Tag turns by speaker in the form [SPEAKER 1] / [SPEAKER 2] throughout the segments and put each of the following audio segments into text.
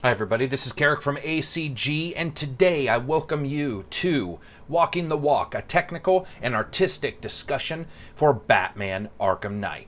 [SPEAKER 1] Hi everybody, this is Carrick from ACG, and today I welcome you to Walking the Walk, a technical and artistic discussion for Batman Arkham Knight.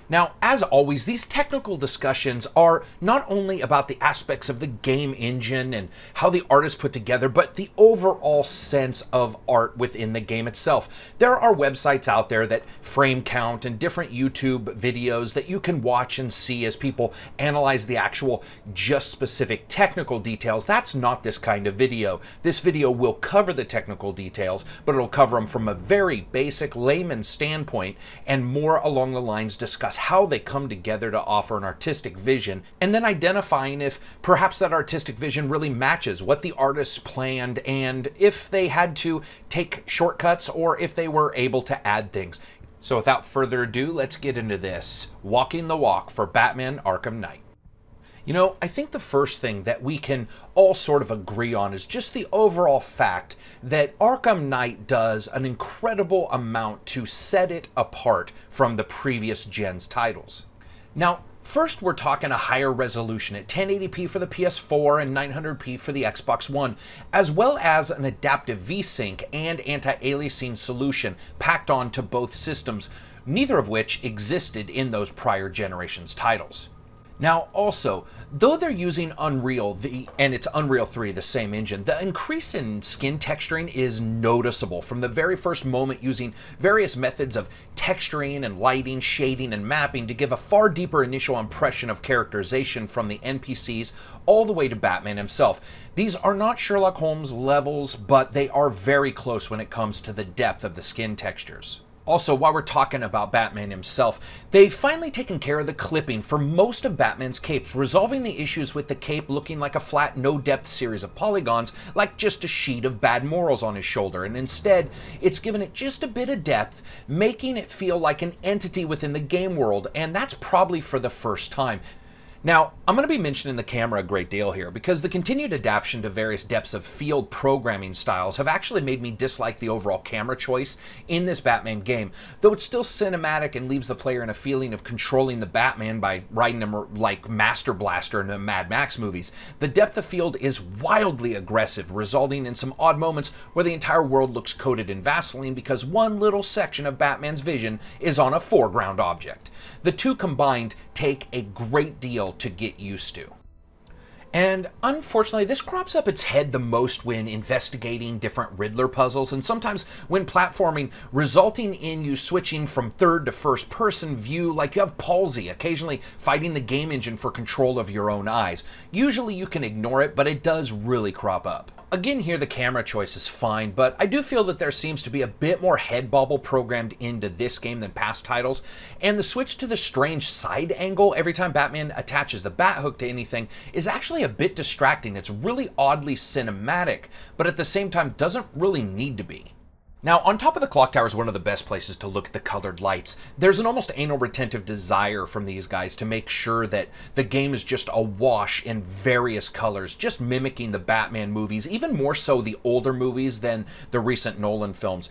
[SPEAKER 1] Now, as always, these technical discussions are not only about the aspects of the game engine and how the art is put together, but the overall sense of art within the game itself. There are websites out there that frame count and different YouTube videos that you can watch and see as people analyze the actual just specific technical details. That's not this kind of video. This video will cover the technical details, but it'll cover them from a very basic layman's standpoint and more along the lines discuss how they come together to offer an artistic vision, and then identifying if perhaps that artistic vision really matches what the artists planned and if they had to take shortcuts or if they were able to add things. So without further ado, let's get into this. Walking the Walk for Batman Arkham Knight. You know, I think the first thing that we can all sort of agree on is just the overall fact that Arkham Knight does an incredible amount to set it apart from the previous gen's titles. Now, first we're talking a higher resolution at 1080p for the PS4 and 900p for the Xbox One, as well as an adaptive Vsync and anti-aliasing solution packed onto both systems, neither of which existed in those prior generations titles. Now also, though they're using Unreal, and it's Unreal 3, the same engine, the increase in skin texturing is noticeable from the very first moment, using various methods of texturing and lighting, shading, and mapping to give a far deeper initial impression of characterization from the NPCs all the way to Batman himself. These are not Sherlock Holmes levels, but they are very close when it comes to the depth of the skin textures. Also, while we're talking about Batman himself, they've finally taken care of the clipping for most of Batman's capes, resolving the issues with the cape looking like a flat, no-depth series of polygons, like just a sheet of bad morals on his shoulder, and instead, it's given it just a bit of depth, making it feel like an entity within the game world, and that's probably for the first time. Now, I'm going to be mentioning the camera a great deal here because the continued adaptation to various depths of field programming styles have actually made me dislike the overall camera choice in this Batman game. Though it's still cinematic and leaves the player in a feeling of controlling the Batman by riding him like Master Blaster in the Mad Max movies, the depth of field is wildly aggressive, resulting in some odd moments where the entire world looks coated in Vaseline because one little section of Batman's vision is on a foreground object. The two combined take a great deal to get used to. And unfortunately, this crops up its head the most when investigating different Riddler puzzles, and sometimes when platforming, resulting in you switching from third to first person view like you have palsy, occasionally fighting the game engine for control of your own eyes. Usually you can ignore it, but it does really crop up. Again, here the camera choice is fine, but I do feel that there seems to be a bit more head bobble programmed into this game than past titles, and the switch to the strange side angle every time Batman attaches the bat hook to anything is actually a bit distracting. It's really oddly cinematic, but at the same time doesn't really need to be. Now, on top of the clock tower is one of the best places to look at the colored lights. There's an almost anal retentive desire from these guys to make sure that the game is just awash in various colors, just mimicking the Batman movies, even more so the older movies than the recent Nolan films.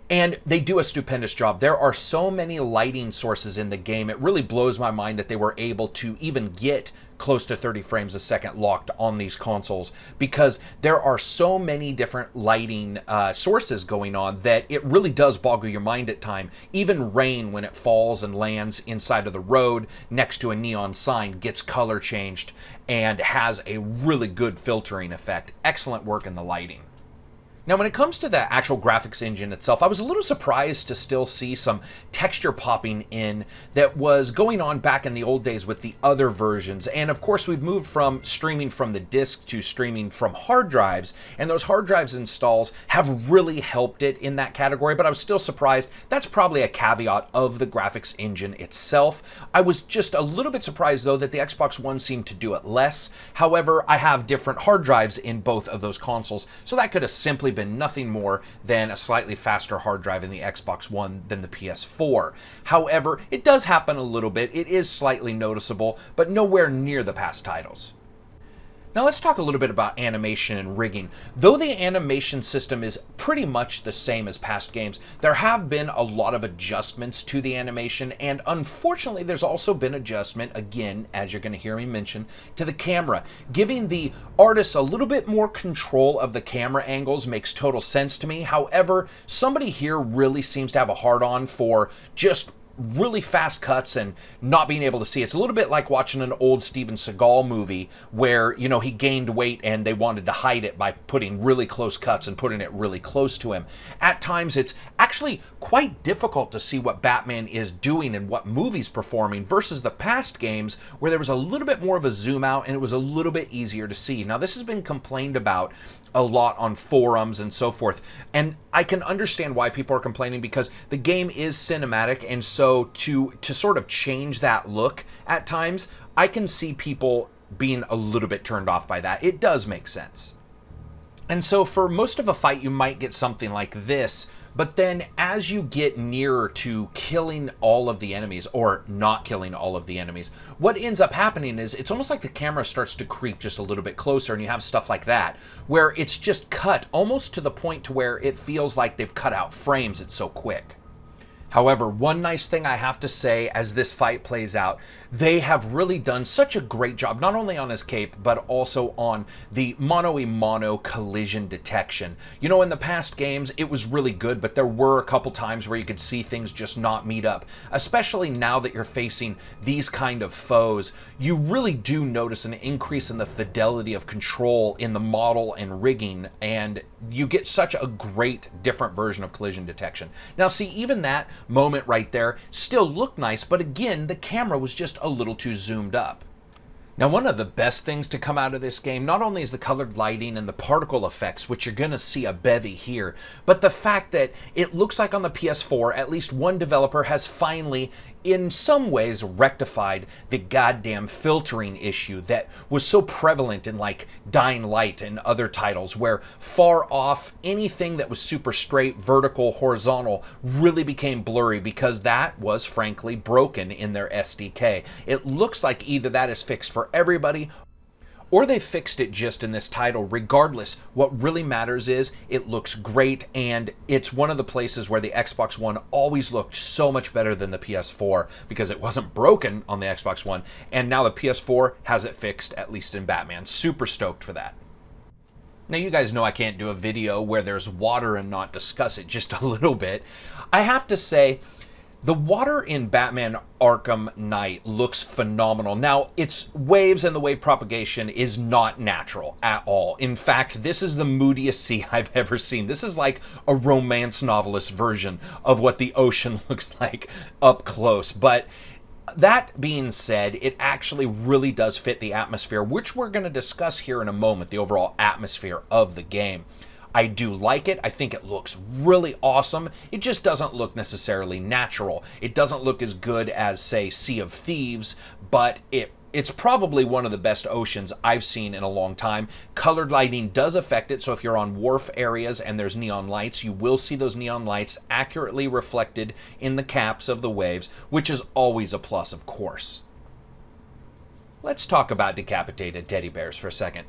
[SPEAKER 1] And they do a stupendous job. There are so many lighting sources in the game, it really blows my mind that they were able to even get close to 30 frames a second locked on these consoles, because there are so many different lighting sources going on that it really does boggle your mind at time. Even rain, when it falls and lands inside of the road next to a neon sign, gets color changed and has a really good filtering effect. Excellent work in the lighting. Now, when it comes to the actual graphics engine itself, I was a little surprised to still see some texture popping in that was going on back in the old days with the other versions. And of course, we've moved from streaming from the disk to streaming from hard drives, and those hard drives installs have really helped it in that category, but I was still surprised. That's probably a caveat of the graphics engine itself. I was just a little bit surprised, though, that the Xbox One seemed to do it less. However, I have different hard drives in both of those consoles, so that could have simply been nothing more than a slightly faster hard drive in the Xbox One than the PS4. However, it does happen a little bit. It is slightly noticeable, but nowhere near the past titles. Now let's talk a little bit about animation and rigging. Though the animation system is pretty much the same as past games, there have been a lot of adjustments to the animation, and unfortunately there's also been adjustment, again, as you're going to hear me mention, to the camera. Giving the artists a little bit more control of the camera angles makes total sense to me. However, somebody here really seems to have a hard-on for just really fast cuts and not being able to see. It's a little bit like watching an old Steven Seagal movie where, you know, he gained weight and they wanted to hide it by putting really close cuts and putting it really close to him. At times, it's actually quite difficult to see what Batman is doing and what movie's performing versus the past games where there was a little bit more of a zoom out and it was a little bit easier to see. Now, this has been complained about a lot on forums and so forth, and I can understand why people are complaining because the game is cinematic, and so to sort of change that look at times, I can see people being a little bit turned off by that. It does make sense. And so for most of a fight, you might get something like this, but then as you get nearer to killing all of the enemies, or not killing all of the enemies, what ends up happening is it's almost like the camera starts to creep just a little bit closer, and you have stuff like that, where it's just cut almost to the point to where it feels like they've cut out frames. It's so quick. However, one nice thing I have to say as this fight plays out, they have really done such a great job, not only on his cape, but also on the mono-a-mono collision detection. You know, in the past games, it was really good, but there were a couple times where you could see things just not meet up. Especially now that you're facing these kind of foes, you really do notice an increase in the fidelity of control in the model and rigging, and you get such a great different version of collision detection. Now see, even that moment right there still looked nice, but again, the camera was just a little too zoomed up. Now, one of the best things to come out of this game, not only is the colored lighting and the particle effects, which you're going to see a bevy here, but the fact that it looks like on the PS4, at least one developer has finally, in some ways, rectified the goddamn filtering issue that was so prevalent in like Dying Light and other titles, where far off, anything that was super straight, vertical, horizontal, really became blurry because that was frankly broken in their SDK. It looks like either that is fixed for everybody, or they fixed it just in this title. Regardless, what really matters is it looks great, and it's one of the places where the Xbox One always looked so much better than the PS4 because it wasn't broken on the Xbox One, and now the PS4 has it fixed, at least in Batman. Super stoked for that. Now, you guys know I can't do a video where there's water and not discuss it just a little bit. I have to say, the water in Batman Arkham Knight looks phenomenal. Now, its waves and the wave propagation is not natural at all. In fact, this is the moodiest sea I've ever seen. This is like a romance novelist version of what the ocean looks like up close. But that being said, it actually really does fit the atmosphere, which we're going to discuss here in a moment, the overall atmosphere of the game. I do like it. I think it looks really awesome. It just doesn't look necessarily natural. It doesn't look as good as, say, Sea of Thieves, but it's probably one of the best oceans I've seen in a long time. Colored lighting does affect it, so if you're on wharf areas and there's neon lights, you will see those neon lights accurately reflected in the caps of the waves, which is always a plus, of course. Let's talk about decapitated teddy bears for a second.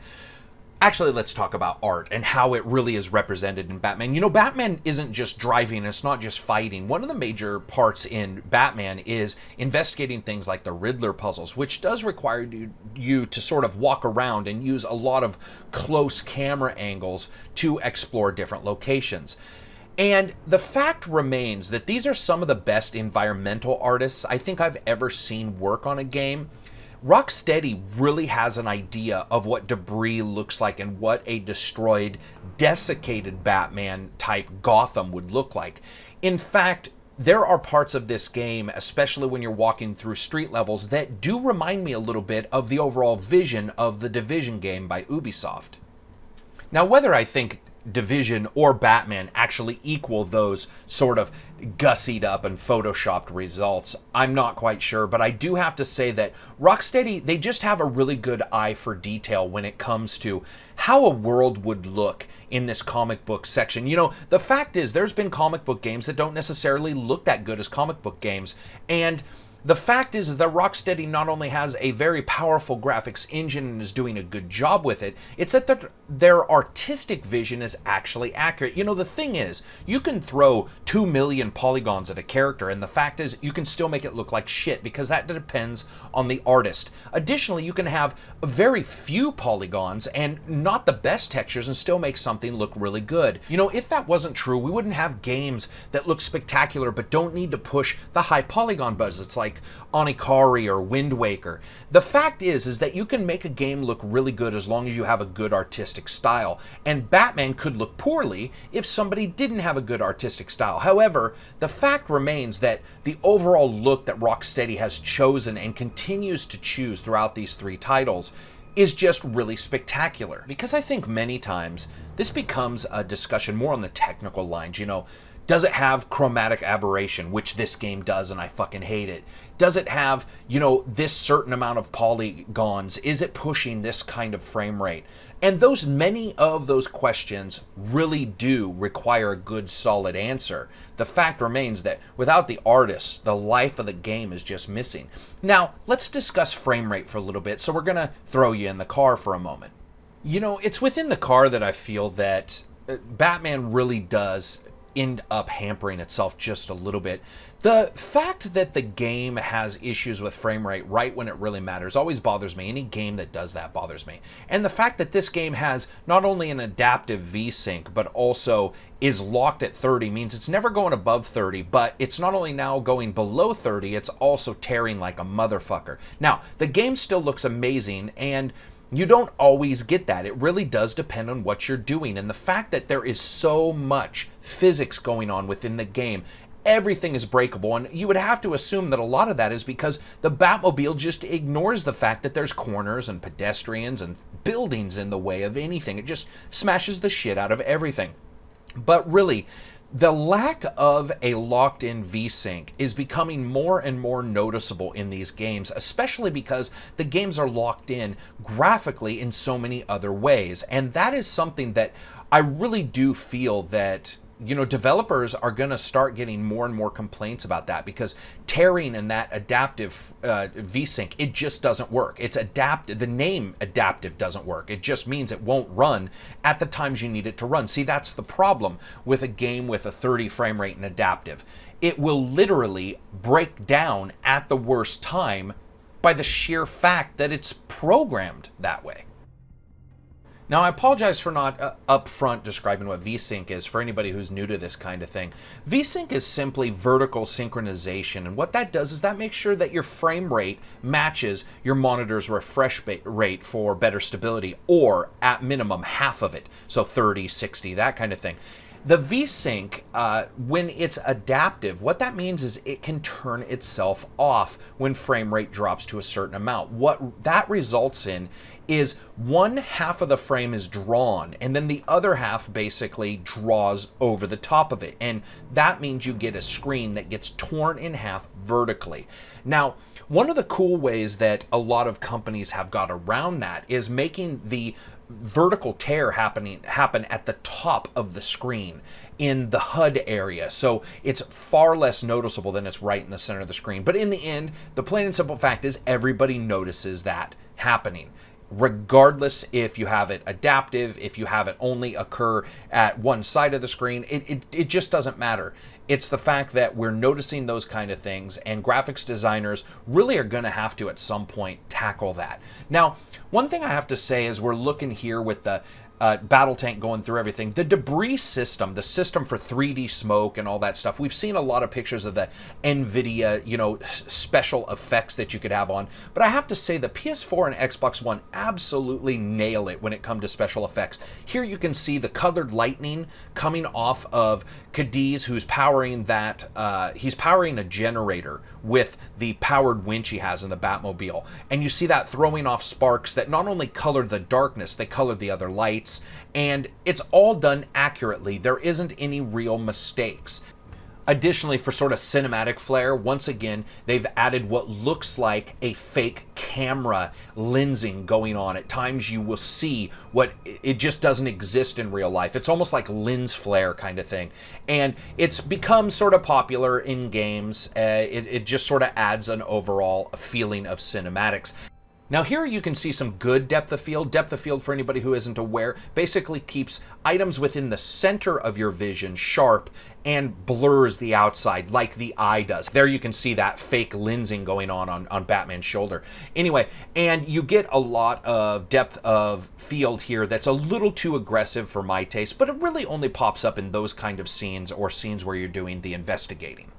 [SPEAKER 1] Actually, let's talk about art and how it really is represented in Batman. You know, Batman isn't just driving, it's not just fighting. One of the major parts in Batman is investigating things like the Riddler Puzzles, which does require you to sort of walk around and use a lot of close camera angles to explore different locations. And the fact remains that these are some of the best environmental artists I think I've ever seen work on a game. Rocksteady really has an idea of what debris looks like and what a destroyed, desiccated Batman-type Gotham would look like. In fact, there are parts of this game, especially when you're walking through street levels, that do remind me a little bit of the overall vision of the Division game by Ubisoft. Now, whether I think Division or Batman actually equal those sort of gussied up and photoshopped results, I'm not quite sure, but I do have to say that Rocksteady, they just have a really good eye for detail when it comes to how a world would look in this comic book section. You know, the fact is there's been comic book games that don't necessarily look that good as comic book games, and The fact is that Rocksteady not only has a very powerful graphics engine and is doing a good job with it, it's that their artistic vision is actually accurate. You know, the thing is, you can throw 2 million polygons at a character, and the fact is, you can still make it look like shit, because that depends on the artist. Additionally, you can have very few polygons and not the best textures and still make something look really good. You know, if that wasn't true, we wouldn't have games that look spectacular but don't need to push the high polygon budgets like Onikari or Wind Waker. The fact is that you can make a game look really good as long as you have a good artistic style, and Batman could look poorly if somebody didn't have a good artistic style. However, the fact remains that the overall look that Rocksteady has chosen and continues to choose throughout these 3 titles is just really spectacular. Because I think many times this becomes a discussion more on the technical lines, you know. Does it have chromatic aberration, which this game does and I fucking hate it? Does it have, you know, this certain amount of polygons? Is it pushing this kind of frame rate? And many of those questions really do require a good solid answer. The fact remains that without the artists, the life of the game is just missing. Now, let's discuss frame rate for a little bit. So we're gonna throw you in the car for a moment. You know, it's within the car that I feel that Batman really does end up hampering itself just a little bit. The fact that the game has issues with frame rate right when it really matters always bothers me. Any game that does that bothers me. And the fact that this game has not only an adaptive Vsync, but also is locked at 30 means it's never going above 30, but it's not only now going below 30, it's also tearing like a motherfucker. Now, the game still looks amazing, and you don't always get that. It really does depend on what you're doing. And the fact that there is so much physics going on within the game, everything is breakable. And you would have to assume that a lot of that is because the Batmobile just ignores the fact that there's corners and pedestrians and buildings in the way of anything. It just smashes the shit out of everything. But really, the lack of a locked-in Vsync is becoming more and more noticeable in these games, especially because the games are locked in graphically in so many other ways. And that is something that I really do feel that, you know, developers are going to start getting more and more complaints about that, because tearing in that adaptive Vsync, it just doesn't work. It's adaptive. The name adaptive doesn't work. It just means it won't run at the times you need it to run. See, that's the problem with a game with a 30 frame rate and adaptive. It will literally break down at the worst time by the sheer fact that it's programmed that way. Now, I apologize for not upfront describing what Vsync is for anybody who's new to this kind of thing. Vsync is simply vertical synchronization, and what that does is that makes sure that your frame rate matches your monitor's refresh rate for better stability, or at minimum half of it, so 30, 60, that kind of thing. The Vsync, when it's adaptive, what that means is it can turn itself off when frame rate drops to a certain amount. What that results in is one half of the frame is drawn, and then the other half basically draws over the top of it. And that means you get a screen that gets torn in half vertically. Now, one of the cool ways that a lot of companies have got around that is making the vertical tear happen at the top of the screen in the HUD area, so it's far less noticeable than it's right in the center of the screen. But in the end, the plain and simple fact is everybody notices that happening, regardless if you have it adaptive, if you have it only occur at one side of the screen. It just doesn't matter. It's the fact that we're noticing those kind of things, and graphics designers really are going to have to at some point tackle that. Now, one thing I have to say is we're looking here with the battle tank going through everything. The debris system, the system for 3D smoke and all that stuff, we've seen a lot of pictures of the NVIDIA, you know, special effects that you could have on. But I have to say the PS4 and Xbox One absolutely nail it when it comes to special effects. Here you can see the colored lightning coming off of Cadiz, who's powering that, he's powering a generator with the powered winch he has in the Batmobile. And you see that throwing off sparks that not only color the darkness, they color the other lights, and it's all done accurately. There isn't any real mistakes. Additionally, for sort of cinematic flair, once again, they've added what looks like a fake camera lensing going on. At times you will see what it just doesn't exist in real life. It's almost like lens flare kind of thing. And it's become sort of popular in games. It just sort of adds an overall feeling of cinematics. Now here you can see some good depth of field. Depth of field, for anybody who isn't aware, basically keeps items within the center of your vision sharp and blurs the outside like the eye does. There you can see that fake lensing going on Batman's shoulder. Anyway, and you get a lot of depth of field here that's a little too aggressive for my taste, but it really only pops up in those kind of scenes or scenes where you're doing the investigating.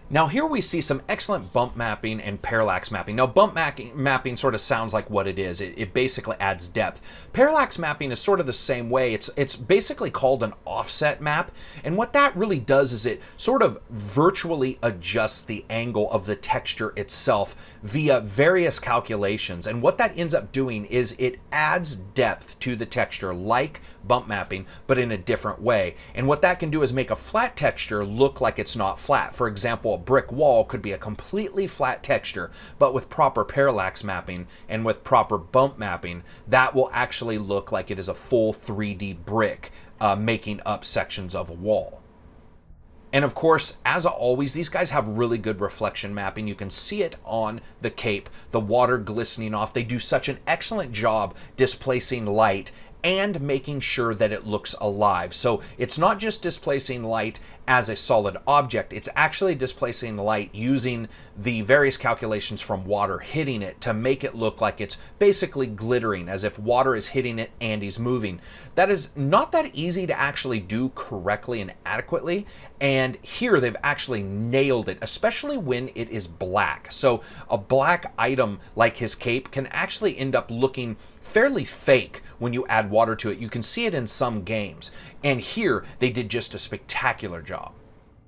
[SPEAKER 1] Now here we see some excellent bump mapping and parallax mapping. Now bump mapping sort of sounds like what it is. It basically adds depth. Parallax mapping is sort of the same way. It's basically called an offset map. And what that really does is it sort of virtually adjusts the angle of the texture itself via various calculations. And what that ends up doing is it adds depth to the texture like bump mapping, but in a different way. And what that can do is make a flat texture look like it's not flat. For example, a brick wall could be a completely flat texture, but with proper parallax mapping and with proper bump mapping, that will actually look like it is a full 3D brick making up sections of a wall. And of course, as always, these guys have really good reflection mapping. You can see it on the cape, the water glistening off. They do such an excellent job displacing light and making sure that it looks alive. So it's not just displacing light as a solid object, it's actually displacing light using the various calculations from water hitting it to make it look like it's basically glittering, as if water is hitting it and he's moving. That is not that easy to actually do correctly and adequately, and here they've actually nailed it, especially when it is black. So a black item like his cape can actually end up looking fairly fake when you add water to it. You can see it in some games, and here they did just a spectacular job.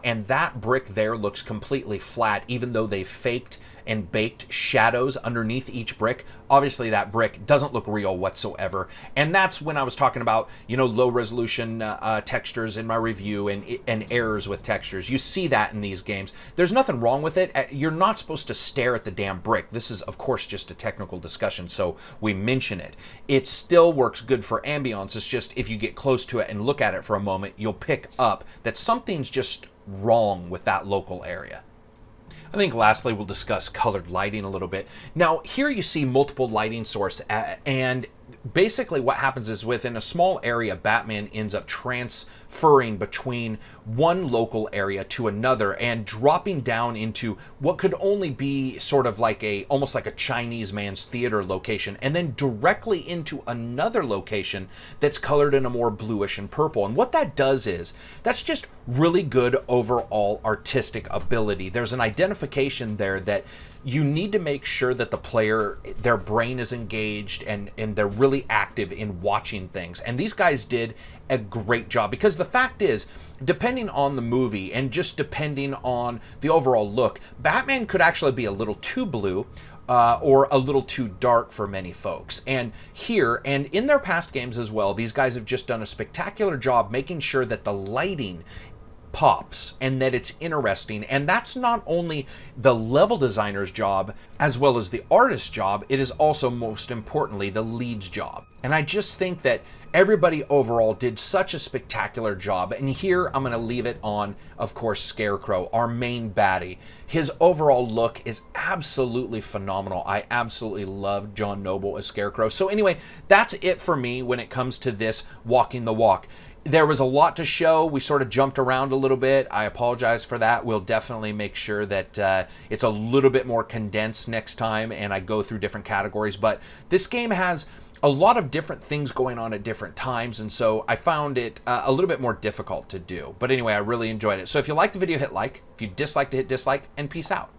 [SPEAKER 1] And that brick there looks completely flat, even though they faked and baked shadows underneath each brick. Obviously that brick doesn't look real whatsoever. And that's when I was talking about, low resolution textures in my review and errors with textures. You see that in these games. There's nothing wrong with it. You're not supposed to stare at the damn brick. This is, of course, just a technical discussion, so we mention it. It still works good for ambience. It's just if you get close to it and look at it for a moment, you'll pick up that something's just wrong with that local area. I think lastly we'll discuss colored lighting a little bit. Now here you see multiple lighting source and basically what happens is within a small area, Batman ends up transferring between one local area to another and dropping down into what could only be sort of like almost like a Chinese man's theater location, and then directly into another location that's colored in a more bluish and purple. And what that does is that's just really good overall artistic ability. There's an identification there that you need to make sure that the player, their brain is engaged and they're really active in watching things. And these guys did a great job, because the fact is, depending on the movie and just depending on the overall look, Batman could actually be a little too blue or a little too dark for many folks. And here, and in their past games as well, these guys have just done a spectacular job making sure that the lighting pops and that it's interesting. And that's not only the level designer's job as well as the artist's job, it is also most importantly the lead's job. And I just think that everybody overall did such a spectacular job. And here I'm going to leave it on, of course, Scarecrow, our main baddie. His overall look is absolutely phenomenal. I absolutely love John Noble as Scarecrow. So anyway, that's it for me when it comes to this Walking the Walk. There was a lot to show. We sort of jumped around a little bit. I apologize for that. We'll definitely make sure that it's a little bit more condensed next time and I go through different categories. But this game has a lot of different things going on at different times, and so I found it a little bit more difficult to do. But anyway, I really enjoyed it. So if you liked the video, hit like. If you disliked it, hit dislike, and peace out.